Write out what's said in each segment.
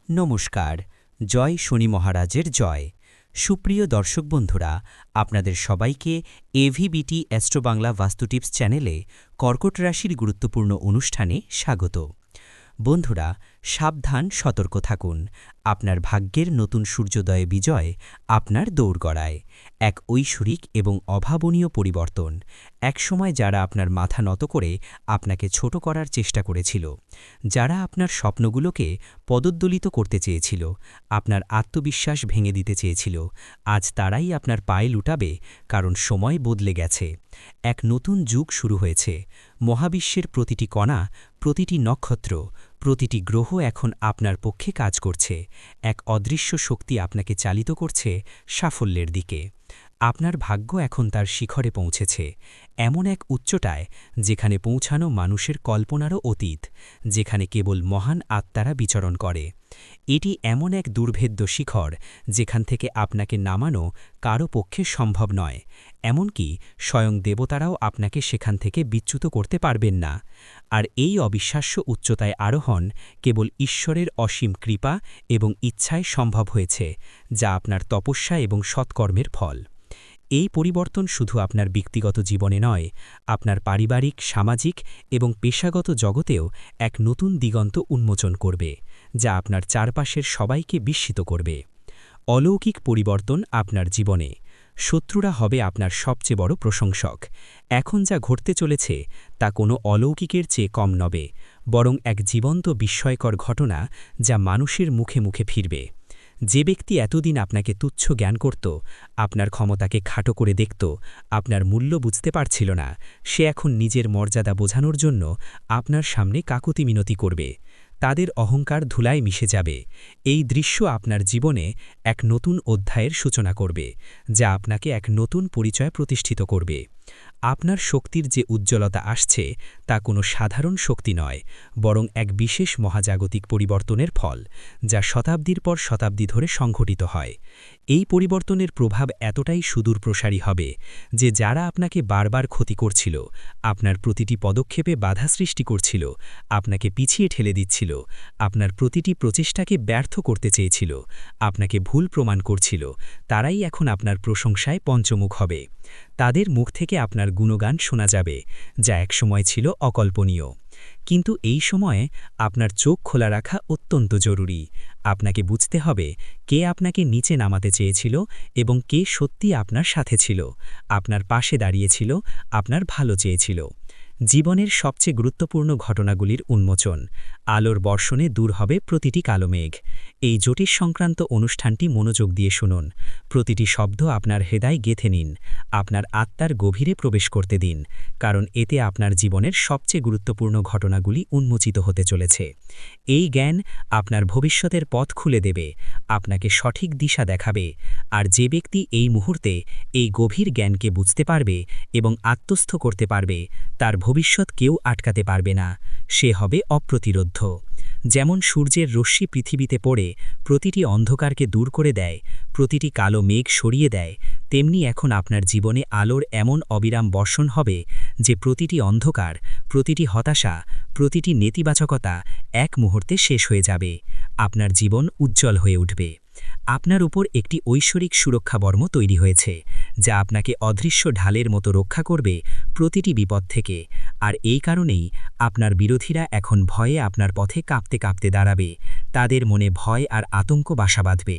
নমস্কার। জয় শনি মহারাজের জয়। সুপ্রিয় দর্শক বন্ধুরা, আপনাদের সবাইকে এভিবিটি অ্যাস্ট্রো বাংলা বাস্তু টিপস চ্যানেলে কর্কট রাশির গুরুত্বপূর্ণ অনুষ্ঠানে স্বাগত। বন্ধুরা, সাবধান, সতর্ক থাকুন। আপনার ভাগ্যের নতুন সূর্যোদয়ে বিজয় আপনার দৌড়গড়ায়। এক ঐশ্বরিক এবং অভাবনীয় পরিবর্তন। একসময় যারা আপনার মাথা নত করে আপনাকে ছোট করার চেষ্টা করেছিল, যারা আপনার স্বপ্নগুলোকে পদদলিত করতে চেয়েছিল, আপনার আত্মবিশ্বাস ভেঙে দিতে চেয়েছিল, আজ তারাই আপনার পায়ে লুটাবে, কারণ সময় বদলে গেছে। এক নতুন যুগ শুরু হয়েছে। মহাবিশ্বের প্রতিটি কণা, প্রতিটি নক্ষত্র, প্রতিটি গ্রহ এখন আপনার পক্ষে কাজ করছে। এক অদৃশ্য শক্তি আপনাকে চালিত করছে সাফল্যের দিকে। আপনার ভাগ্য এখন তার শিখরে পৌঁছেছে, এমন এক উচ্চতায় যেখানে পৌঁছানো মানুষের কল্পনারও অতীত, যেখানে কেবল মহান আত্মারা বিচরণ করে। এটি এমন এক দুর্ভেদ্য শিখর যেখান থেকে আপনাকে নামানো কারও পক্ষে সম্ভব নয়। এমনকি স্বয়ং দেবতারাও আপনাকে সেখান থেকে বিচ্যুত করতে পারবেন না। আর এই অবিশ্বাস্য উচ্চতায় আরোহণ কেবল ঈশ্বরের অসীম কৃপা এবং ইচ্ছায় সম্ভব হয়েছে, যা আপনার তপস্যা এবং সৎকর্মের ফল। এই পরিবর্তন শুধু আপনার ব্যক্তিগত জীবনে নয়, আপনার পারিবারিক, সামাজিক এবং পেশাগত জগতেও এক নতুন দিগন্ত উন্মোচন করবে, যা আপনার চারপাশের সবাইকে বিস্মিত করবে। অলৌকিক পরিবর্তন আপনার জীবনে। শত্রুরা হবে আপনার সবচেয়ে বড় প্রশংসক। এখন যা ঘটতে চলেছে তা কোনো অলৌকিকের চেয়ে কম নবে, বরং এক জীবন্ত বিস্ময়কর ঘটনা যা মানুষের মুখে মুখে ফিরবে। যে ব্যক্তি এতদিন আপনাকে তুচ্ছ জ্ঞান করত, আপনার ক্ষমতাকে খাটো করে দেখত, আপনার মূল্য বুঝতে পারছিল না, সে এখন নিজের মর্যাদা বোঝানোর জন্য আপনার সামনে কাকুতি মিনতি করবে। তাদের অহংকার ধুলায় মিশে যাবে। এই দৃশ্য আপনার জীবনে এক নতুন অধ্যায়ের সূচনা করবে, যা আপনাকে এক নতুন পরিচয় প্রতিষ্ঠিত করবে। আপনার শক্তির যে উজ্জ্বলতা আসছে তা কোনো সাধারণ শক্তি নয়, বরং এক বিশেষ মহাজাগতিক পরিবর্তনের ফল, যা শতাব্দীর পর শতাব্দী ধরে সংঘটিত হয়। এই পরিবর্তনের প্রভাব এতটাই সুদূর প্রসারী হবে যে যারা আপনাকে বারবার ক্ষতি করছিল, আপনার প্রতিটি পদক্ষেপে বাধা সৃষ্টি করছিল, আপনাকে পিছিয়ে ঠেলে দিচ্ছিল, আপনার প্রতিটি প্রচেষ্টাকে ব্যর্থ করতে চেয়েছিল, আপনাকে ভুল প্রমাণ করছিল, তারাই এখন আপনার প্রশংসায় পঞ্চমুখ হবে। তাদের মুখ থেকে আপনার গুণগান শোনা যাবে, যা একসময় ছিল অকল্পনীয়। কিন্তু এই সময়ে আপনার চোখ খোলা রাখা অত্যন্ত জরুরি। আপনাকে বুঝতে হবে কে আপনাকে নিচে নামাতে চেয়েছিল এবং কে সত্যি আপনার সাথে ছিল, আপনার পাশে দাঁড়িয়েছিল, আপনার ভালো চেয়েছিল। জীবনের সবচেয়ে গুরুত্বপূর্ণ ঘটনাগুলির উন্মোচন। আলোর বর্ষণে দূর হবে প্রতিটি কালো মেঘ। এই জ্যোতিষ সংক্রান্ত অনুষ্ঠানটি মনোযোগ দিয়ে শুনুন। প্রতিটি শব্দ আপনার হৃদয় গেঁথে নিন, আপনার আত্মার গভীরে প্রবেশ করতে দিন, কারণ এতে আপনার জীবনের সবচেয়ে গুরুত্বপূর্ণ ঘটনাগুলি উন্মোচিত হতে চলেছে। এই জ্ঞান আপনার ভবিষ্যতের পথ খুলে দেবে, আপনাকে সঠিক দিশা দেখাবে। আর যে ব্যক্তি এই মুহূর্তে এই গভীর জ্ঞানকে বুঝতে পারবে এবং আত্মস্থ করতে পারবে, তার ভবিষ্যৎ কেউ আটকাতে পারবে না। সে হবে অপ্রতিরোধ্য। যেমন সূর্যের রশ্মি পৃথিবীতে পড়ে প্রতিটি অন্ধকারকে দূর করে দেয়, প্রতিটি কালো মেঘ সরিয়ে দেয়, তেমনি এখন আপনার জীবনে আলোর এমন অবিরাম বর্ষণ হবে যে প্রতিটি অন্ধকার, প্রতিটি হতাশা, প্রতিটি নেতিবাচকতা এক মুহূর্তে শেষ হয়ে যাবে। আপনার জীবন উজ্জ্বল হয়ে উঠবে। আপনার উপর একটি ঐশ্বরিক সুরক্ষা বর্ম তৈরি হয়েছে, যা আপনাকে অদৃশ্য ঢালের মতো রক্ষা করবে প্রতিটি বিপদ থেকে। আর এই কারণেই আপনার বিরোধীরা এখন ভয়ে আপনার পথে কাঁপতে কাঁপতে দাঁড়াবে। তাদের মনে ভয় আর আতঙ্ক বাসা বাঁধবে।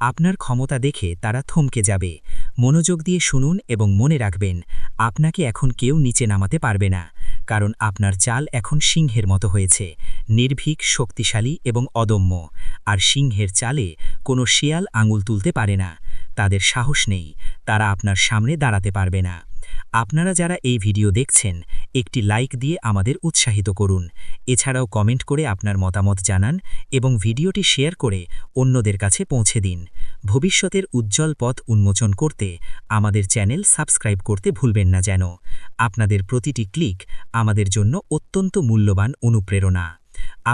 আপনার ক্ষমতা দেখে তারা থমকে যাবে। মনোযোগ দিয়ে শুনুন এবং মনে রাখবেন, আপনাকে এখন কেউ নিচে নামাতে পারবে না, কারণ আপনার চাল এখন সিংহের মতো হয়েছে, নির্ভীক, শক্তিশালী এবং অদম্য। আর সিংহের চালে কোনো শিয়াল আঙুল তুলতে পারে না। তাদের সাহস নেই, তারা আপনার সামনে দাঁড়াতে পারবে না। আপনারা যারা এই ভিডিও দেখছেন, একটি লাইক দিয়ে আমাদের উৎসাহিত করুন। এছাড়াও কমেন্ট করে আপনার মতামত জানান এবং ভিডিওটি শেয়ার করে অন্যদের কাছে পৌঁছে দিন। ভবিষ্যতের উজ্জ্বল পথ উন্মোচন করতে আমাদের চ্যানেল সাবস্ক্রাইব করতে ভুলবেন না যেন। আপনাদের প্রতিটি ক্লিক আমাদের জন্য অত্যন্ত মূল্যবান অনুপ্রেরণা।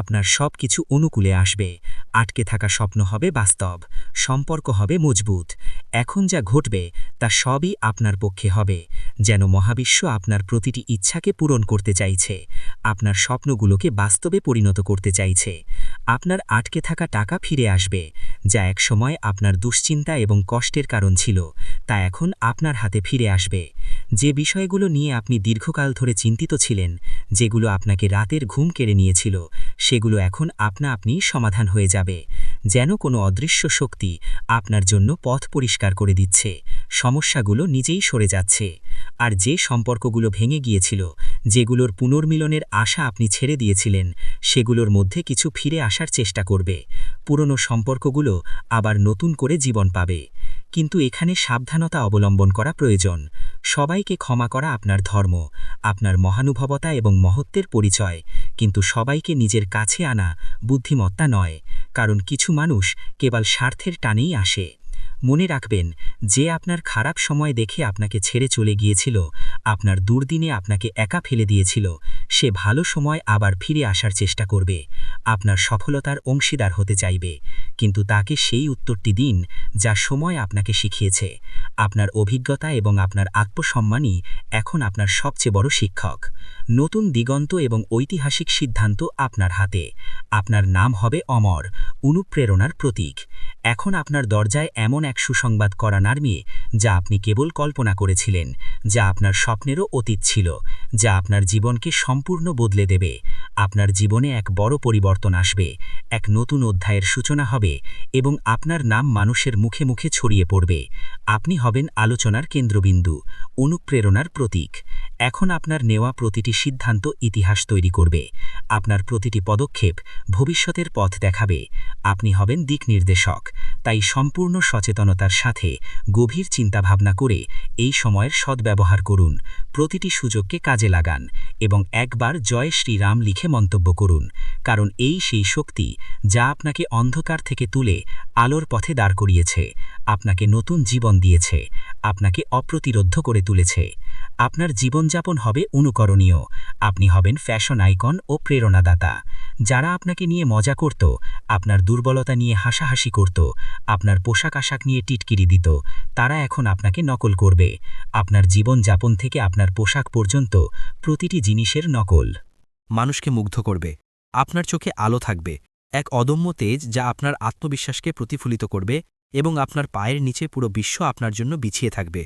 আপনার সব কিছু অনুকূলে আসবে, আটকে থাকা স্বপ্ন হবে বাস্তব, সম্পর্ক হবে মজবুত। এখন যা ঘটবে তা সবই আপনার পক্ষে হবে, যেন মহাবিশ্ব আপনার প্রতিটি ইচ্ছাকে পূরণ করতে চাইছে, আপনার স্বপ্নগুলোকে বাস্তবে পরিণত করতে চাইছে। আপনার আটকে থাকা টাকা ফিরে আসবে, যা একসময় আপনার দুশ্চিন্তা এবং কষ্টের কারণ ছিল, তা এখন আপনার হাতে ফিরে আসবে। যে বিষয়গুলো নিয়ে আপনি দীর্ঘকাল ধরে চিন্তিত ছিলেন, যেগুলো আপনাকে রাতের ঘুম কেড়ে নিয়েছিল, সেগুলো এখন আপনা আপনি সমাধান হয়ে যাবে। যেন কোনো অদৃশ্য শক্তি আপনার জন্য পথ পরিষ্কার করে দিচ্ছে, সমস্যাগুলো নিজেই সরে যাচ্ছে। আর যে সম্পর্কগুলো ভেঙে গিয়েছিল, যেগুলোর পুনর্মিলনের আশা আপনি ছেড়ে দিয়েছিলেন, সেগুলোর মধ্যে কিছু ফিরে আসার চেষ্টা করবে। পুরনো সম্পর্কগুলো আবার নতুন করে জীবন পাবে। কিন্তু এখানে সাবধানতা অবলম্বন করা প্রয়োজন। সবাইকে ক্ষমা করা আপনার ধর্ম, আপনার মহানুভবতা এবং মহত্বের পরিচয়, কিন্তু সবাইকে নিজের কাছে আনা বুদ্ধিমত্তা নয়, কারণ কিছু মানুষ কেবল স্বার্থের টানেই আসে। মনে রাখবেন, যে আপনার খারাপ সময় দেখে আপনাকে ছেড়ে চলে গিয়েছিল, আপনার দুর্দিনে আপনাকে একা ফেলে দিয়েছিল, সে ভালো সময় আবার ফিরে আসার চেষ্টা করবে, আপনার সফলতার অংশীদার হতে চাইবে। কিন্তু তাকে সেই উত্তরটি দিন যা সময় আপনাকে শিখিয়েছে। আপনার অভিজ্ঞতা এবং আপনার আত্মসম্মানই এখন আপনার সবচেয়ে বড় শিক্ষক। নতুন দিগন্ত এবং ঐতিহাসিক সিদ্ধান্ত আপনার হাতে। আপনার নাম হবে অমর, অনুপ্রেরণার প্রতীক। এখন আপনার দরজায় এমন এক সুসংবাদ করা নামিয়ে, যা আপনি কেবল কল্পনা করেছিলেন, যা আপনার স্বপ্নেরও অতীত ছিল, যা আপনার জীবনকে সম্পূর্ণ বদলে দেবে। আপনার জীবনে এক বড় পরিবর্তন আসবে, এক নতুন অধ্যায়ের সূচনা হবে, এবং আপনার নাম মানুষের মুখে মুখে ছড়িয়ে পড়বে। আপনি হবেন আলোচনার কেন্দ্রবিন্দু, অনুপ্রেরণার প্রতীক। এখন আপনার নেওয়া প্রতিটি সিদ্ধান্ত ইতিহাস তৈরি করবে, আপনার প্রতিটি পদক্ষেপ ভবিষ্যতের পথ দেখাবে। আপনি হবেন দিকনির্দেশক। তাই সম্পূর্ণ সচেতনতার সাথে গভীর চিন্তাভাবনা করে এই সময়ের সদ্ব্যবহার করুন, প্রতিটি সুযোগকে কাজে লাগান, এবং একবার জয় শ্রীরাম লিখে মন্তব্য করুন, কারণ এই সেই শক্তি যা আপনাকে অন্ধকার থেকে তুলে আলোর পথে দাঁড় করিয়েছে, আপনাকে নতুন জীবন দিয়েছে, আপনাকে অপ্রতিরোধ্য করে তুলেছে। আপনার জীবনযাপন হবে অনুকরণীয়, আপনি হবেন ফ্যাশন আইকন ও প্রেরণাদাতা। যারা আপনাকে নিয়ে মজা করত, আপনার দুর্বলতা নিয়ে হাসাহাসি করত, আপনার পোশাক আশাক নিয়ে টিটকিরি দিত, তারা এখন আপনাকে নকল করবে। আপনার জীবনযাপন থেকে আপনার পোশাক পর্যন্ত প্রতিটি জিনিসের নকল। মানুষকে মুগ্ধ করবে, আপনার চোখে আলো থাকবে, এক অদম্য তেজ যা আপনার আত্মবিশ্বাসকে প্রতিফলিত করবে, এবং আপনার পায়ের নিচে পুরো বিশ্ব আপনার জন্য বিছিয়ে থাকবে।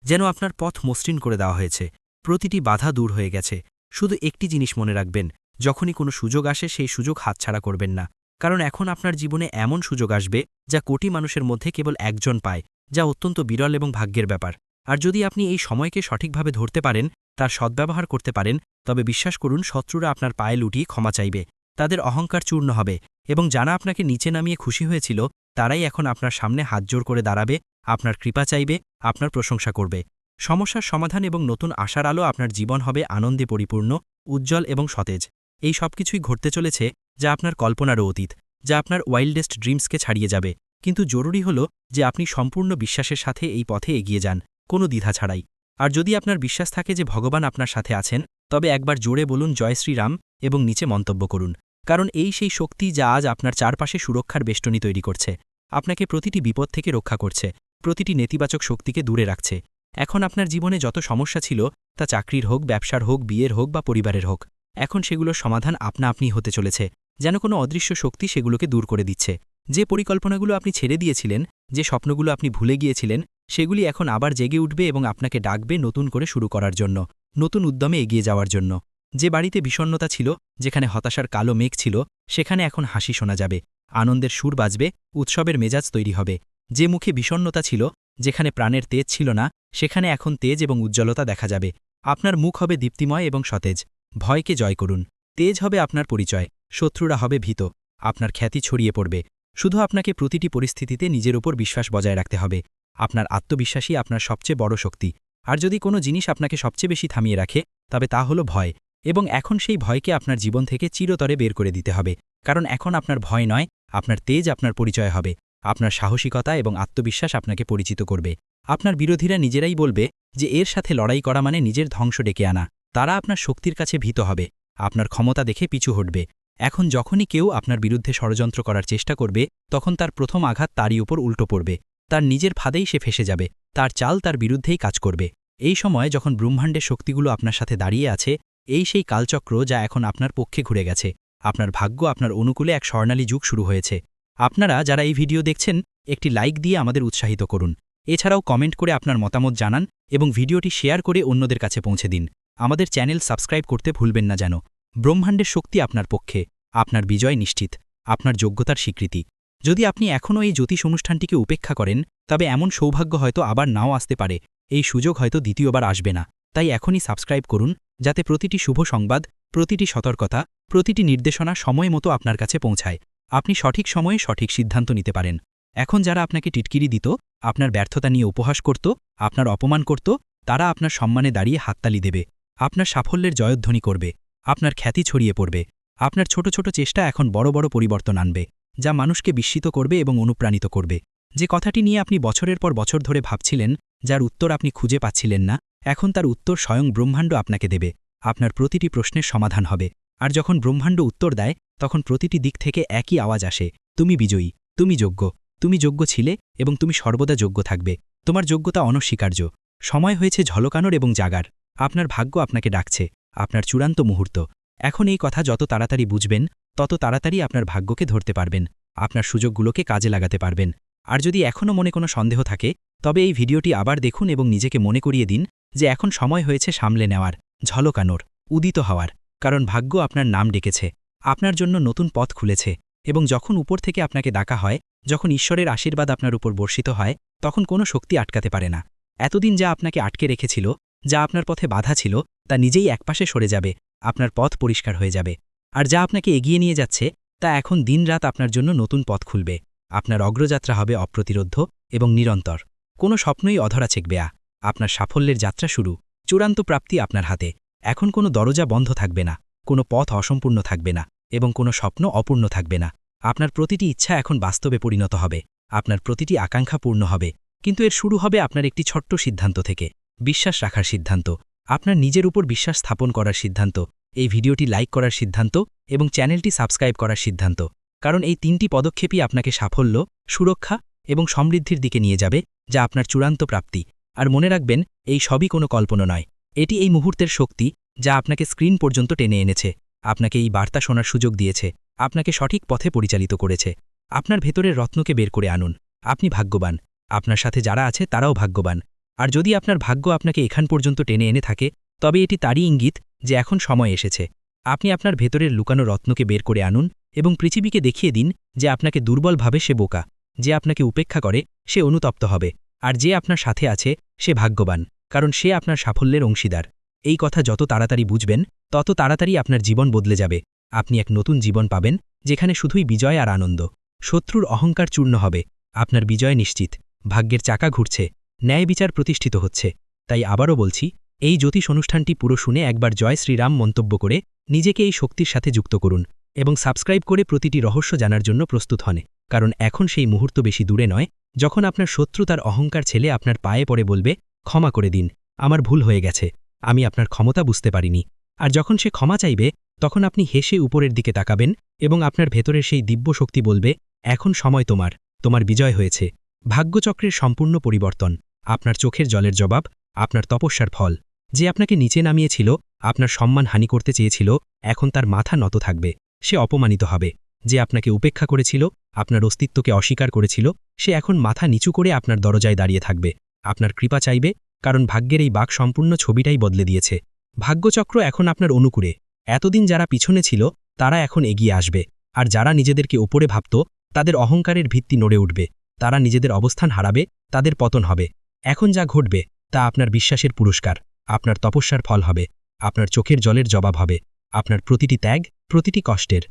যেন আপনার পথ মসৃণ করে দেওয়া হয়েছে, প্রতিটি বাধা দূর হয়ে গেছে। শুধু একটি জিনিস মনে রাখবেন, যখনই কোনো সুযোগ আসে সেই সুযোগ হাতছাড়া করবেন না, কারণ এখন আপনার জীবনে এমন সুযোগ আসবে যা কোটি মানুষের মধ্যে কেবল একজন পায়, যা অত্যন্ত বিরল এবং ভাগ্যের ব্যাপার। আর যদি আপনি এই সময়কে সঠিকভাবে ধরতে পারেন, তার সদ্ব্যবহার করতে পারেন, তবে বিশ্বাস করুন শত্রুরা আপনার পায়ে লুটিয়ে ক্ষমা চাইবে, তাদের অহংকার চূর্ণ হবে, এবং যারা আপনাকে নিচে নামিয়ে খুশি হয়েছিল তারাই এখন আপনার সামনে হাতজোড় করে দাঁড়াবে, আপনার কৃপা চাইবে, আপনার প্রশংসা করবে। সমস্যার সমাধান এবং নতুন আশার আলো আপনার জীবন হবে আনন্দে পরিপূর্ণ, উজ্জ্বল এবং সতেজ। এই সবকিছুই ঘটতে চলেছে যা আপনার কল্পনারও অতীত, যা আপনার ওয়াইল্ডেস্ট ড্রিমসকে ছাড়িয়ে যাবে। কিন্তু জরুরি হল যে আপনি সম্পূর্ণ বিশ্বাসের সাথে এই পথে এগিয়ে যান, কোনো দ্বিধা ছাড়াই। আর যদি আপনার বিশ্বাস থাকে যে ভগবান আপনার সাথে আছেন, তবে একবার জোরে বলুন জয় শ্রীরাম এবং নিচে মন্তব্য করুন, কারণ এই সেই শক্তি যা আজ আপনার চারপাশে সুরক্ষার বেষ্টনী তৈরি করছে, আপনাকে প্রতিটি বিপদ থেকে রক্ষা করছে, প্রতিটি নেতিবাচক শক্তিকে দূরে রাখছে। এখন আপনার জীবনে যত সমস্যা ছিল, তা চাকরির হোক, ব্যবসার হোক, বিয়ের হোক বা পরিবারের হোক, এখন সেগুলোর সমাধান আপনা-আপনি হতে চলেছে, যেন কোনো অদৃশ্য শক্তি সেগুলোকে দূর করে দিচ্ছে। যে পরিকল্পনাগুলো আপনি ছেড়ে দিয়েছিলেন, যে স্বপ্নগুলো আপনি ভুলে গিয়েছিলেন, সেগুলি এখন আবার জেগে উঠবে এবং আপনাকে ডাকবে নতুন করে শুরু করার জন্য, নতুন উদ্যমে এগিয়ে যাওয়ার জন্য। যে বাড়িতে বিষণ্ণতা ছিল, যেখানে হতাশার কালো মেঘ ছিল, সেখানে এখন হাসি শোনা যাবে, আনন্দের সুর বাজবে, উৎসবের মেজাজ তৈরি হবে। যে মুখে বিষণ্ণতা ছিল, যেখানে প্রাণের তেজ ছিল না, সেখানে এখন তেজ এবং উজ্জ্বলতা দেখা যাবে। আপনার মুখ হবে দীপ্তিময় এবং সতেজ। ভয়কে জয় করুন, তেজ হবে আপনার পরিচয়, শত্রুরা হবে ভীত, আপনার খ্যাতি ছড়িয়ে পড়বে। শুধু আপনাকে প্রতিটি পরিস্থিতিতে নিজের উপর বিশ্বাস বজায় রাখতে হবে। আপনার আত্মবিশ্বাসই আপনার সবচেয়ে বড় শক্তি। আর যদি কোনো জিনিস আপনাকে সবচেয়ে বেশি থামিয়ে রাখে, তবে তা হলো ভয়, এবং এখন সেই ভয়কে আপনার জীবন থেকে চিরতরে বের করে দিতে হবে, কারণ এখন আপনার ভয় নয়, আপনার তেজ আপনার পরিচয় হবে। আপনার সাহসিকতা এবং আত্মবিশ্বাস আপনাকে পরিচিত করবে। আপনার বিরোধীরা নিজেরাই বলবে যে এর সাথে লড়াই করা মানে নিজের ধ্বংস ডেকে আনা। তারা আপনার শক্তির কাছে ভীত হবে, আপনার ক্ষমতা দেখে পিছু হটবে। এখন যখনই কেউ আপনার বিরুদ্ধে ষড়যন্ত্র করার চেষ্টা করবে তখন তার প্রথম আঘাত তারই উপর উল্টো পড়বে, তার নিজের ফাঁদেই সে ফেসে যাবে, তার চাল তার বিরুদ্ধেই কাজ করবে। এই সময় যখন ব্রহ্মাণ্ডের শক্তিগুলো আপনার সাথে দাঁড়িয়ে আছে, এই সেই কালচক্র যা এখন আপনার পক্ষে ঘুরে গেছে। আপনার ভাগ্য আপনার অনুকূলে এক স্বর্ণালী যুগ শুরু হয়েছে। আপনারা যারা এই ভিডিও দেখছেন, একটি লাইক দিয়ে আমাদের উৎসাহিত করুন। এছাড়াও কমেন্ট করে আপনার মতামত জানান এবং ভিডিওটি শেয়ার করে অন্যদের কাছে পৌঁছে দিন। আমাদের চ্যানেল সাবস্ক্রাইব করতে ভুলবেন না যেন। ব্রহ্মাণ্ডের শক্তি আপনার পক্ষে, আপনার বিজয় নিশ্চিত, আপনার যোগ্যতার স্বীকৃতি। যদি আপনি এখনও এই জ্যোতিষ অনুষ্ঠানটিকে উপেক্ষা করেন, তবে এমন সৌভাগ্য হয়তো আবার নাও আসতে পারে, এই সুযোগ হয়তো দ্বিতীয়বার আসবে না। তাই এখনই সাবস্ক্রাইব করুন, যাতে প্রতিটি শুভ সংবাদ, প্রতিটি সতর্কতা, প্রতিটি নির্দেশনা সময় মতো আপনার কাছে পৌঁছায়, আপনি সঠিক সময়ে সঠিক সিদ্ধান্ত নিতে পারেন। এখন যারা আপনাকে টিটকিরি দিত, আপনার ব্যর্থতা নিয়ে উপহাস করত, আপনার অপমান করত, তারা আপনার সম্মানে দাঁড়িয়ে হাততালি দেবে, আপনার সাফল্যের জয়ধ্বনি করবে, আপনার খ্যাতি ছড়িয়ে পড়বে। আপনার ছোট ছোট চেষ্টা এখন বড় বড় পরিবর্তন আনবে, যা মানুষকে বিস্মিত করবে এবং অনুপ্রাণিত করবে। যে কথাটি নিয়ে আপনি বছরের পর বছর ধরে ভাবছিলেন, যার উত্তর আপনি খুঁজে পাচ্ছিলেন না, এখন তার উত্তর স্বয়ং ব্রহ্মাণ্ড আপনাকে দেবে। আপনার প্রতিটি প্রশ্নের সমাধান হবে। আর যখন ব্রহ্মাণ্ড উত্তর দেয়, তখন প্রতিটি দিক থেকে একই আওয়াজ আসে, তুমি বিজয়ী, তুমি যোগ্য, তুমি যোগ্য ছিলে এবং তুমি সর্বদা যোগ্য থাকবে। তোমার যোগ্যতা অনস্বীকার্য। সময় হয়েছে ঝলকানোর এবং জাগার। আপনার ভাগ্য আপনাকে ডাকছে, আপনার চূড়ান্ত মুহূর্ত। এখন এই কথা যত তাড়াতাড়ি বুঝবেন, তত তাড়াতাড়ি আপনার ভাগ্যকে ধরতে পারবেন, আপনার সুযোগগুলোকে কাজে লাগাতে পারবেন। আর যদি এখনও মনে কোনো সন্দেহ থাকে, তবে এই ভিডিওটি আবার দেখুন এবং নিজেকে মনে করিয়ে দিন যে এখন সময় হয়েছে সামলে নেওয়ার, ঝলকানোর, উদিত হওয়ার। কারণ ভাগ্য আপনার নাম ডেকেছে, আপনার জন্য নতুন পথ খুলেছে। এবং যখন উপর থেকে আপনাকে ডাকা হয়, যখন ঈশ্বরের আশীর্বাদ আপনার উপর বর্ষিত হয়, তখন কোনো শক্তি আটকাতে পারে না। এতদিন যা আপনাকে আটকে রেখেছিল, যা আপনার পথে বাধা ছিল, তা নিজেই একপাশে সরে যাবে, আপনার পথ পরিষ্কার হয়ে যাবে। আর যা আপনাকে এগিয়ে নিয়ে যাচ্ছে, তা এখন দিনরাত আপনার জন্য নতুন পথ খুলবে। আপনার অগ্রযাত্রা হবে অপ্রতিরোধ্য এবং নিরন্তর। কোনো স্বপ্নই অধরা ছেকবে না। আপনার সাফল্যের যাত্রা শুরু, চূড়ান্ত প্রাপ্তি আপনার হাতে। এখন কোনো দরজা বন্ধ থাকবে না, কোনো পথ অসম্পূর্ণ থাকবে না এবং কোনো স্বপ্ন অপূর্ণ থাকবে না। আপনার প্রতিটি ইচ্ছা এখন বাস্তবে পরিণত হবে, আপনার প্রতিটি আকাঙ্ক্ষা পূর্ণ হবে। কিন্তু এর শুরু হবে আপনার একটি ছোট্ট সিদ্ধান্ত থেকে, বিশ্বাস রাখার সিদ্ধান্ত, আপনার নিজের উপর বিশ্বাস স্থাপন করার সিদ্ধান্ত, এই ভিডিওটি লাইক করার সিদ্ধান্ত এবং চ্যানেলটি সাবস্ক্রাইব করার সিদ্ধান্ত। কারণ এই তিনটি পদক্ষেপই আপনাকে সাফল্য, সুরক্ষা এবং সমৃদ্ধির দিকে নিয়ে যাবে, যা আপনার চূড়ান্ত প্রাপ্তি। আর মনে রাখবেন, এই সবই কোনো কল্পনা নয়, এটি এই মুহূর্তের শক্তি, যা আপনাকে স্ক্রিন পর্যন্ত টেনে এনেছে, আপনাকে এই বার্তা শোনার সুযোগ দিয়েছে, আপনাকে সঠিক পথে পরিচালিত করেছে। আপনার ভেতরের রত্নকে বের করে আনুন। আপনি ভাগ্যবান, আপনার সাথে যারা আছে তারাও ভাগ্যবান। আর যদি আপনার ভাগ্য আপনাকে এখান পর্যন্ত টেনে এনে থাকে, তবে এটি তারই ইঙ্গিত যে এখন সময় এসেছে। আপনি আপনার ভেতরের লুকানো রত্নকে বের করে আনুন এবং পৃথিবীকে দেখিয়ে দিন যে আপনাকে দুর্বল ভাবে সে বোকা, যে আপনাকে উপেক্ষা করে সে অনুতপ্ত হবে, আর যে আপনার সাথে আছে সে ভাগ্যবান, কারণ সে আপনার সাফল্যের অংশীদার। এই কথা যত তাড়াতাড়ি বুঝবেন, তত তাড়াতাড়ি আপনার জীবন বদলে যাবে। আপনি এক নতুন জীবন পাবেন, যেখানে শুধুই বিজয় আর আনন্দ। শত্রুর অহংকার চূর্ণ হবে, আপনার বিজয় নিশ্চিত। ভাগ্যের চাকা ঘুরছে, ন্যায় বিচার প্রতিষ্ঠিত হচ্ছে। তাই আবারও বলছি, এই জ্যোতিষ অনুষ্ঠানটি পুরো শুনে একবার জয় শ্রীরাম মন্তব্য করে নিজেকে এই শক্তির সাথে যুক্ত করুন এবং সাবস্ক্রাইব করে প্রতিটি রহস্য জানার জন্য প্রস্তুত হন। কারণ এখন সেই মুহূর্ত বেশি দূরে নয়, যখন আপনার শত্রু তার অহংকার ছেলে আপনার পায়ে পড়ে বলবে, ক্ষমা করে দিন, আমার ভুল হয়ে গেছে, আমি আপনার ক্ষমতা বুঝতে পারিনি। আর যখন সে ক্ষমা চাইবে, তখন আপনি হেসে উপরের দিকে তাকাবেন এবং আপনার ভেতরের সেই দিব্য শক্তি বলবে, এখন সময় তোমার, তোমার বিজয় হয়েছে। ভাগ্যচক্রের সম্পূর্ণ পরিবর্তন, আপনার চোখের জলের জবাব, আপনার তপস্যার ফল। যে আপনাকে নিচে নামিয়েছিল, আপনার সম্মান হানি করতে চেয়েছিল, এখন তার মাথা নত থাকবে, সে অপমানিত হবে। যে আপনাকে উপেক্ষা করেছিল, আপনার অস্তিত্বকে অস্বীকার করেছিল, সে এখন মাথা নিচু করে আপনার দরজায় দাঁড়িয়ে থাকবে, আপনার কৃপা চাইবে। কারণ ভাগ্যের এই বাক সম্পূর্ণ ছবিটাই বদলে দিয়েছে। ভাগ্যচক্র এখন আপনার অনুকূলে। এতদিন যারা পিছনে ছিল, তারা এখন এগিয়ে আসবে। আর যারা নিজেদেরকে ওপরে ভাবত, তাদের অহংকারের ভিত্তি নড়ে উঠবে, তারা নিজেদের অবস্থান হারাবে, তাদের পতন হবে। এখন যা ঘটবে তা আপনার বিশ্বাসের পুরস্কার, আপনার তপস্যার ফল হবে, আপনার চোখের জলের জবাব হবে, আপনার প্রতিটি ত্যাগ, প্রতিটি কষ্টের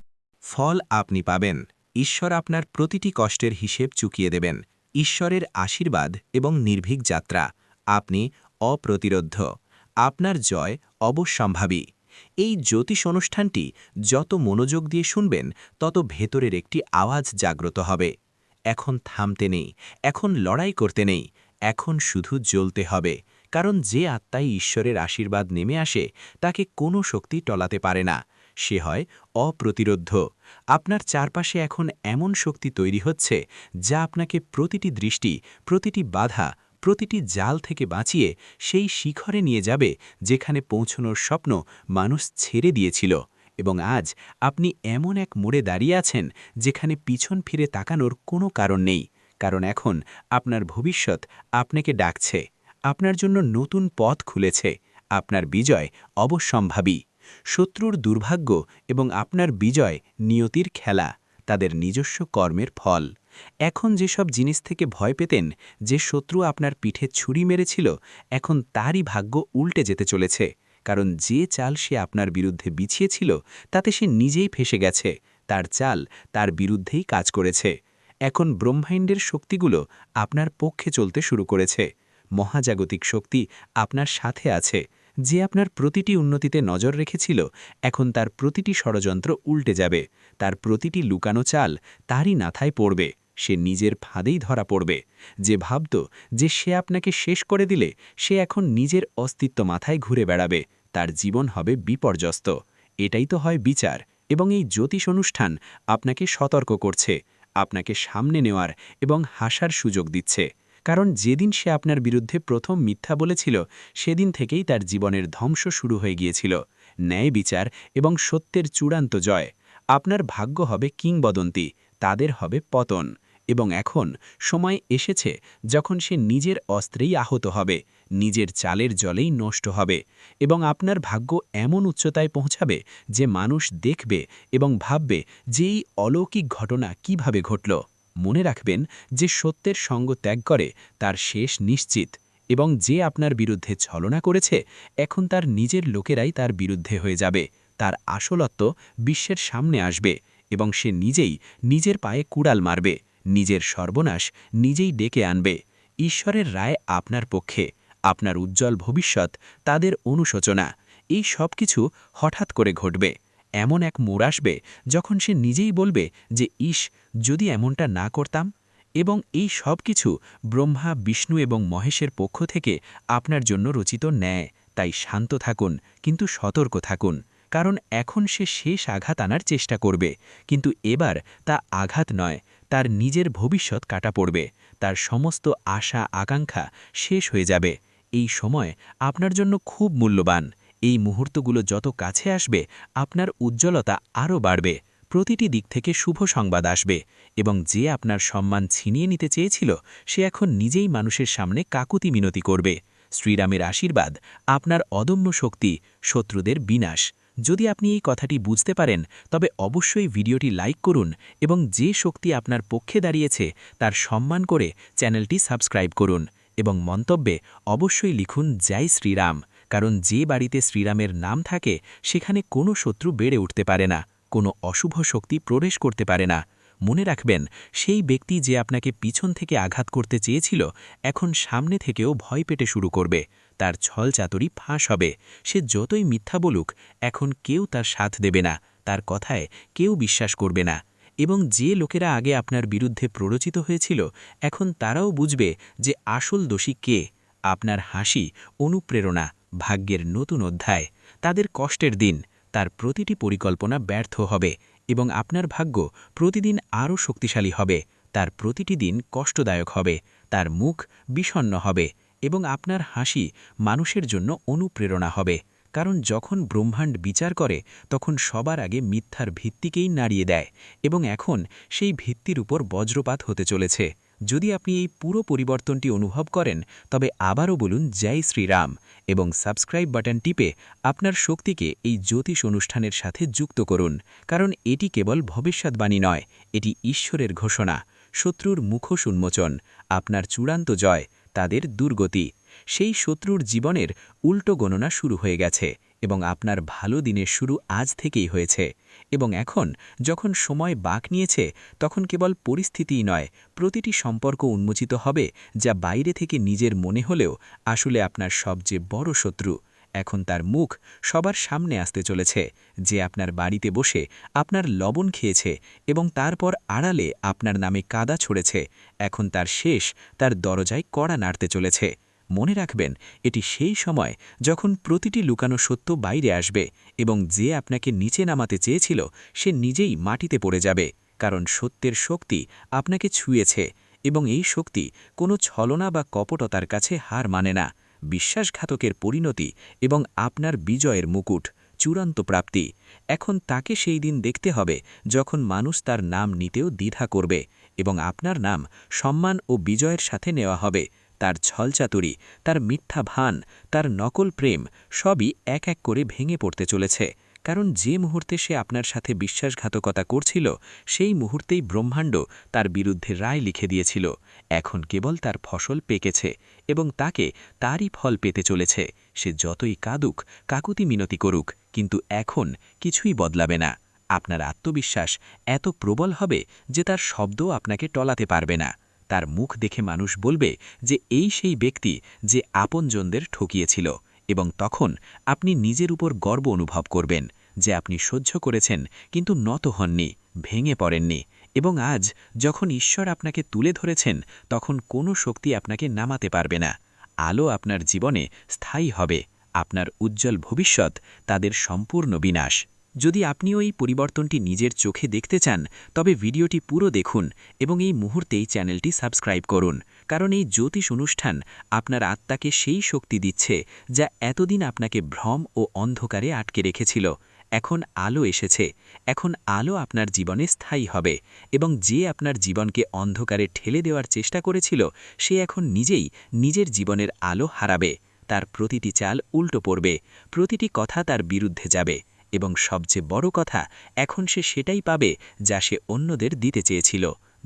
ফল আপনি পাবেন। ঈশ্বর আপনার প্রতিটি কষ্টের হিসেব চুকিয়ে দেবেন। ঈশ্বরের আশীর্বাদ এবং নির্ভীক যাত্রা, আপনি অপ্রতিরোধ্য, আপনার জয় অবশ্যম্ভাবী। এই জ্যোতিষ অনুষ্ঠানটি যত মনোযোগ দিয়ে শুনবেন, তত ভেতরের একটি আওয়াজ জাগ্রত হবে। এখন থামতে নেই, এখন লড়াই করতে নেই, এখন শুধু জ্বলতে হবে। কারণ যে আত্মায় ঈশ্বরের আশীর্বাদ নেমে আসে, তাকে কোনো শক্তি টলাতে পারে না। সে হয় অপ্রতিরোধ্য। আপনার চারপাশে এখন এমন শক্তি তৈরি হচ্ছে যা আপনাকে প্রতিটি দৃষ্টি, প্রতিটি বাধা, প্রতিটি জাল থেকে বাঁচিয়ে সেই শিখরে নিয়ে যাবে যেখানে পৌঁছনোর স্বপ্ন মানুষ ছেড়ে দিয়েছিল। এবং আজ আপনি এমন এক মোড়ে দাঁড়িয়ে আছেন যেখানে পিছন ফিরে তাকানোর কোনো কারণ নেই, কারণ এখন আপনার ভবিষ্যৎ আপনাকে ডাকছে। আপনার জন্য নতুন পথ খুলেছে। আপনার বিজয় অবশ্যম্ভাবী। শত্রুর দুর্ভাগ্য এবং আপনার বিজয় নিয়তির খেলা, তাদের নিজস্ব কর্মের ফল। এখন যেসব জিনিস থেকে ভয় পেতেন, যে শত্রু আপনার পিঠে ছুরি মেরেছিল, এখন তারই ভাগ্য উল্টে যেতে চলেছে, কারণ যে চাল সে আপনার বিরুদ্ধে বিছিয়েছিল তাতে সে নিজেই ফেসে গেছে। তার চাল তার বিরুদ্ধেই কাজ করেছে। এখন ব্রহ্মাণ্ডের শক্তিগুলো আপনার পক্ষে চলতে শুরু করেছে। মহাজাগতিক শক্তি আপনার সাথে আছে। যে আপনার প্রতিটি উন্নতিতে নজর রেখেছিল, এখন তার প্রতিটি ষড়যন্ত্র উল্টে যাবে। তার প্রতিটি লুকানো চাল তারই মাথায় পড়বে। সে নিজের ফাঁদেই ধরা পড়বে। যে ভাবত যে সে আপনাকে শেষ করে দিলে, সে এখন নিজের অস্তিত্ব মাথায় ঘুরে বেড়াবে। তার জীবন হবে বিপর্যস্ত। এটাই তো হয় বিচার। এবং এই জ্যোতিষ অনুষ্ঠান আপনাকে সতর্ক করছে, আপনাকে সামনে নেওয়ার এবং হাসার সুযোগ দিচ্ছে। কারণ যেদিন সে আপনার বিরুদ্ধে প্রথম মিথ্যা বলেছিল, সেদিন থেকেই তার জীবনের ধ্বংস শুরু হয়ে গিয়েছিল। ন্যায় বিচার এবং সত্যের চূড়ান্ত জয়। আপনার ভাগ্য হবে কিংবদন্তি, তাদের হবে পতন। এবং এখন সময় এসেছে যখন সে নিজের অস্ত্রেই আহত হবে, নিজের চালের জলেই নষ্ট হবে, এবং আপনার ভাগ্য এমন উচ্চতায় পৌঁছাবে যে মানুষ দেখবে এবং ভাববে যে এই অলৌকিক ঘটনা কিভাবে ঘটল। মনে রাখবেন যে সত্যের সঙ্গ ত্যাগ করে তার শেষ নিশ্চিত, এবং যে আপনার বিরুদ্ধে ছলনা করেছে, এখন তার নিজের লোকেরাই তার বিরুদ্ধে হয়ে যাবে। তার আসলত্ব বিশ্বের সামনে আসবে এবং সে নিজেই নিজের পায়ে কুড়াল মারবে, নিজের সর্বনাশ নিজেই ডেকে আনবে। ঈশ্বরের রায় আপনার পক্ষে, আপনার উজ্জ্বল ভবিষ্যৎ তাদের অনুশোচনা। এই সব কিছু হঠাৎ করে ঘটবে। এমন এক মোড় আসবে যখন সে নিজেই বলবে যে ইস, যদি এমনটা না করতাম। এবং এই সব কিছু ব্রহ্মা, বিষ্ণু এবং মহেশের পক্ষ থেকে আপনার জন্য রচিত ন্যায়। তাই শান্ত থাকুন, কিন্তু সতর্ক থাকুন, কারণ এখন সে শেষ আঘাত আনার চেষ্টা করবে। কিন্তু এবার তা আঘাত নয়, তার নিজের ভবিষ্যৎ কাটা পড়বে। তার সমস্ত আশা আকাঙ্ক্ষা শেষ হয়ে যাবে। এই সময় আপনার জন্য খুব মূল্যবান। এই মুহূর্তগুলো যত কাছে আসবে, আপনার উজ্জ্বলতা আরও বাড়বে। প্রতিটি দিক থেকে শুভ সংবাদ আসবে, এবং যে আপনার সম্মান ছিনিয়ে নিতে চেয়েছিল, সে এখন নিজেই মানুষের সামনে কাকুতি মিনতি করবে। শ্রীরামের আশীর্বাদ, আপনার অদম্য শক্তি, শত্রুদের বিনাশ। যদি আপনি এই কথাটি বুঝতে পারেন, তবে অবশ্যই ভিডিওটি লাইক করুন এবং যে শক্তি আপনার পক্ষে দাঁড়িয়েছে তার সম্মান করে চ্যানেলটি সাবস্ক্রাইব করুন, এবং মন্তব্যে অবশ্যই লিখুন জয় শ্রীরাম, কারণ যে বাড়িতে শ্রীরামের নাম থাকে সেখানে কোনো শত্রু বেড়ে উঠতে পারে না, কোনো অশুভ শক্তি প্রবেশ করতে পারে না। মনে রাখবেন, সেই ব্যক্তি যে আপনাকে পিছন থেকে আঘাত করতে চেয়েছিল, এখন সামনে থেকেও ভয় পেতে শুরু করবে। তার ছলচাতুরি ফাঁস হবে। সে যতই মিথ্যা বলুক, এখন কেউ তার সাথ দেবে না, তার কথায় কেউ বিশ্বাস করবে না। এবং যে লোকেরা আগে আপনার বিরুদ্ধে প্ররোচিত হয়েছিল, এখন তারাও বুঝবে যে আসল দোষী কে। আপনার হাসি অনুপ্রেরণা, ভাগ্যের নতুন অধ্যায়। তাদের কষ্টের দিন, তার প্রতিটি পরিকল্পনা ব্যর্থ হবে, এবং আপনার ভাগ্য প্রতিদিন আরও শক্তিশালী হবে। তার প্রতিটি দিন কষ্টদায়ক হবে, তার মুখ বিষণ্ণ হবে, এবং আপনার হাসি মানুষের জন্য অনুপ্রেরণা হবে। কারণ যখন ব্রহ্মাণ্ড বিচার করে, তখন সবার আগে মিথ্যার ভিত্তিকেই নাড়িয়ে দেয়, এবং এখন সেই ভিত্তির উপর বজ্রপাত হতে চলেছে। যদি আপনি এই পুরো পরিবর্তনটি অনুভব করেন, তবে আবারও বলুন জয় শ্রীরাম, এবং সাবস্ক্রাইব বাটন টিপে আপনার শক্তিকে এই জ্যোতিষ অনুষ্ঠানের সাথে যুক্ত করুন, কারণ এটি কেবল ভবিষ্যৎবাণী নয়, এটি ঈশ্বরের ঘোষণা। শত্রুর মুখোশ উন্মোচন, আপনার চূড়ান্ত জয়, তাদের দুর্গতি। সেই শত্রুর জীবনের উল্টো গণনা শুরু হয়ে গেছে, এবং আপনার ভালো দিনের শুরু আজ থেকেই হয়েছে। এবং এখন যখন সময় বাঁক নিয়েছে, তখন কেবল পরিস্থিতিই নয়, প্রতিটি সম্পর্ক উন্মোচিত হবে যা বাইরে থেকে নিজের মনে হলেও আসলে আপনার সবচেয়ে বড় শত্রু। এখন তার মুখ সবার সামনে আসতে চলেছে। যে আপনার বাড়িতে বসে আপনার লবণ খেয়েছে এবং তারপর আড়ালে আপনার নামে কাদা ছড়েছে, এখন তার শেষ তার দরজায় কড়া নাড়তে চলেছে। মনে রাখবেন, এটি সেই সময় যখন প্রতিটি লুকানো সত্য বাইরে আসবে এবং যে আপনাকে নিচে নামাতে চেয়েছিল সে নিজেই মাটিতে পড়ে যাবে, কারণ সত্যের শক্তি আপনাকে ছুঁয়েছে এবং এই শক্তি কোনো ছলনা বা কপটতার কাছে হার মানে না। বিশ্বাসঘাতকের পরিণতি এবং আপনার বিজয়ের মুকুট, চূড়ান্ত প্রাপ্তি। এখন তাকে সেই দিন দেখতে হবে যখন মানুষ তার নাম নিতেও দ্বিধা করবে এবং আপনার নাম সম্মান ও বিজয়ের সাথে নেওয়া হবে। তার ছলচাতুরি, তার মিথ্যা ভান, তার নকল প্রেম সবই এক এক করে ভেঙে পড়তে চলেছে, কারণ যে মুহূর্তে সে আপনার সাথে বিশ্বাসঘাতকতা করছিল সেই মুহূর্তেই ব্রহ্মাণ্ড তার বিরুদ্ধে রায় লিখে দিয়েছিল। এখন কেবল তার ফসল পেকেছে এবং তাকে তারই ফল পেতে চলেছে। সে যতই কাঁদুক, কাকুতি মিনতি করুক, কিন্তু এখন কিছুই বদলাবে না। আপনার আত্মবিশ্বাস এত প্রবল হবে যে তার শব্দও আপনাকে টলাতে পারবে না। তার মুখ দেখে মানুষ বলবে যে এই সেই ব্যক্তি যে আপনজনদের ঠকিয়েছিল, এবং তখন আপনি নিজের উপর গর্ব অনুভব করবেন যে আপনি সহ্য করেছেন কিন্তু নত হননি, ভেঙে পড়েননি। এবং আজ যখন ঈশ্বর আপনাকে তুলে ধরেছেন তখন কোনো শক্তি আপনাকে নামাতে পারবে না। আলো আপনার জীবনে স্থায়ী হবে, আপনার উজ্জ্বল ভবিষ্যৎ তাদের সম্পূর্ণ বিনাশ। যদি আপনিও এই পরিবর্তনটি নিজের চোখে দেখতে চান তবে ভিডিওটি পুরো দেখুন এবং এই মুহূর্তেই চ্যানেলটি সাবস্ক্রাইব করুন, কারণ এই জ্যোতিষ অনুষ্ঠান আপনার আত্মাকে সেই শক্তি দিচ্ছে যা এতদিন আপনাকে ভ্রম ও অন্ধকারে আটকে রেখেছিল। এখন আলো এসেছে, এখন আলো আপনার জীবনে স্থায়ী হবে এবং যে আপনার জীবনকে অন্ধকারে ঠেলে দেওয়ার চেষ্টা করেছিল সে এখন নিজেই নিজের জীবনের আলো হারাবে। তার প্রতিটি চাল উল্টো পড়বে, প্রতিটি কথা তার বিরুদ্ধে যাবে এবং সবচেয়ে বড় কথা, এখন সে সেটাই পাবে যা সে অন্যদের দিতে চেয়েছিল,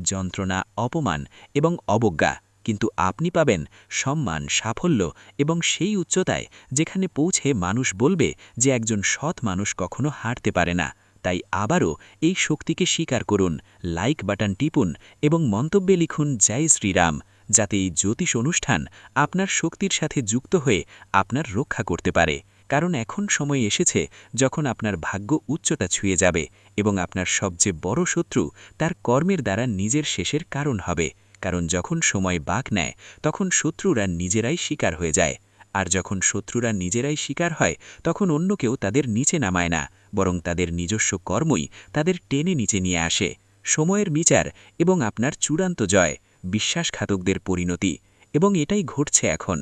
যন্ত্রণা, অপমান এবং অবজ্ঞা। কিন্তু আপনি পাবেন সম্মান, সাফল্য এবং সেই উচ্চতায় যেখানে পৌঁছে মানুষ বলবে যে একজন সৎ মানুষ কখনো হারতে পারে না। তাই আবারও এই শক্তিকে স্বীকার করুন, লাইক বাটন টিপুন এবং মন্তব্যে লিখুন জয় শ্রীরাম, যাতে এই জ্যোতিষ অনুষ্ঠান আপনার শক্তির সাথে যুক্ত হয়ে আপনার রক্ষা করতে পারে। কারণ এখন সময় এসেছে যখন আপনার ভাগ্য উচ্চতা ছুঁয়ে যাবে এবং আপনার সবচেয়ে বড় শত্রু তার কর্মের দ্বারা নিজের শেষের কারণ হবে। কারণ যখন সময় বাঁক নেয় তখন শত্রুরা নিজেরাই শিকার হয়ে যায়, আর যখন শত্রুরা নিজেরাই শিকার হয় তখন অন্য কেউ তাদের নিচে নামায় না, বরং তাদের নিজস্ব কর্মই তাদের টেনে নিচে নিয়ে আসে। সময়ের বিচার এবং আপনার চূড়ান্ত জয়, বিশ্বাসঘাতকদের পরিণতি। এবং এটাই ঘটছে এখন।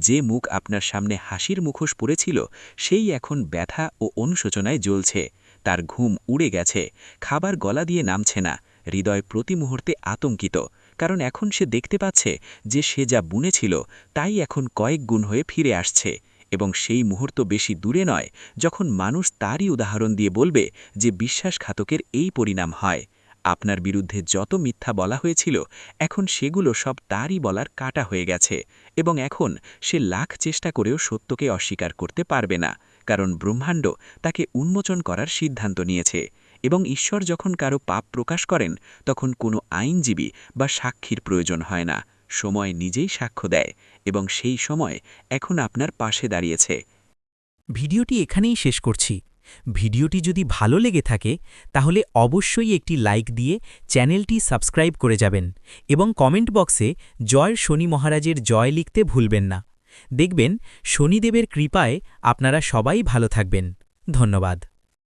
যে মুখ আপনার সামনে হাসির মুখোশ পড়েছিল সেই এখন ব্যথা ও অনুশোচনায় জ্বলছে। তার ঘুম উড়ে গেছে, খাবার গলা দিয়ে নামছে না, হৃদয় প্রতি মুহূর্তে আতঙ্কিত, কারণ এখন সে দেখতে পাচ্ছে যে সে যা বুনেছিল তাই এখন কয়েক গুণ হয়ে ফিরে আসছে। এবং সেই মুহূর্ত বেশি দূরে নয় যখন মানুষ তারই উদাহরণ দিয়ে বলবে যে বিশ্বাসঘাতকের এই পরিণাম হয়। আপনার বিরুদ্ধে যত মিথ্যা বলা হয়েছিল এখন সেগুলো সব তারই বলার কাটা হয়ে গেছে এবং এখন সে লাখ চেষ্টা করেও সত্যকে অস্বীকার করতে পারবে না, কারণ ব্রহ্মাণ্ড তাকে উন্মোচন করার সিদ্ধান্ত নিয়েছে। এবং ঈশ্বর যখন কারো পাপ প্রকাশ করেন তখন কোনো আইনজীবী বা সাক্ষীর প্রয়োজন হয় না, সময় নিজেই সাক্ষ্য দেয় এবং সেই সময় এখন আপনার পাশে দাঁড়িয়েছে। ভিডিওটি এখানেই শেষ করছি। ভিডিওটি যদি ভালো লেগে থাকে তাহলে অবশ্যই একটি লাইক দিয়ে চ্যানেলটি সাবস্ক্রাইব করে যাবেন এবং কমেন্ট বক্সে জয় শনি মহারাজের জয় লিখতে ভুলবেন না। দেখবেন শনিদেবের কৃপায় আপনারা সবাই ভালো থাকবেন। ধন্যবাদ।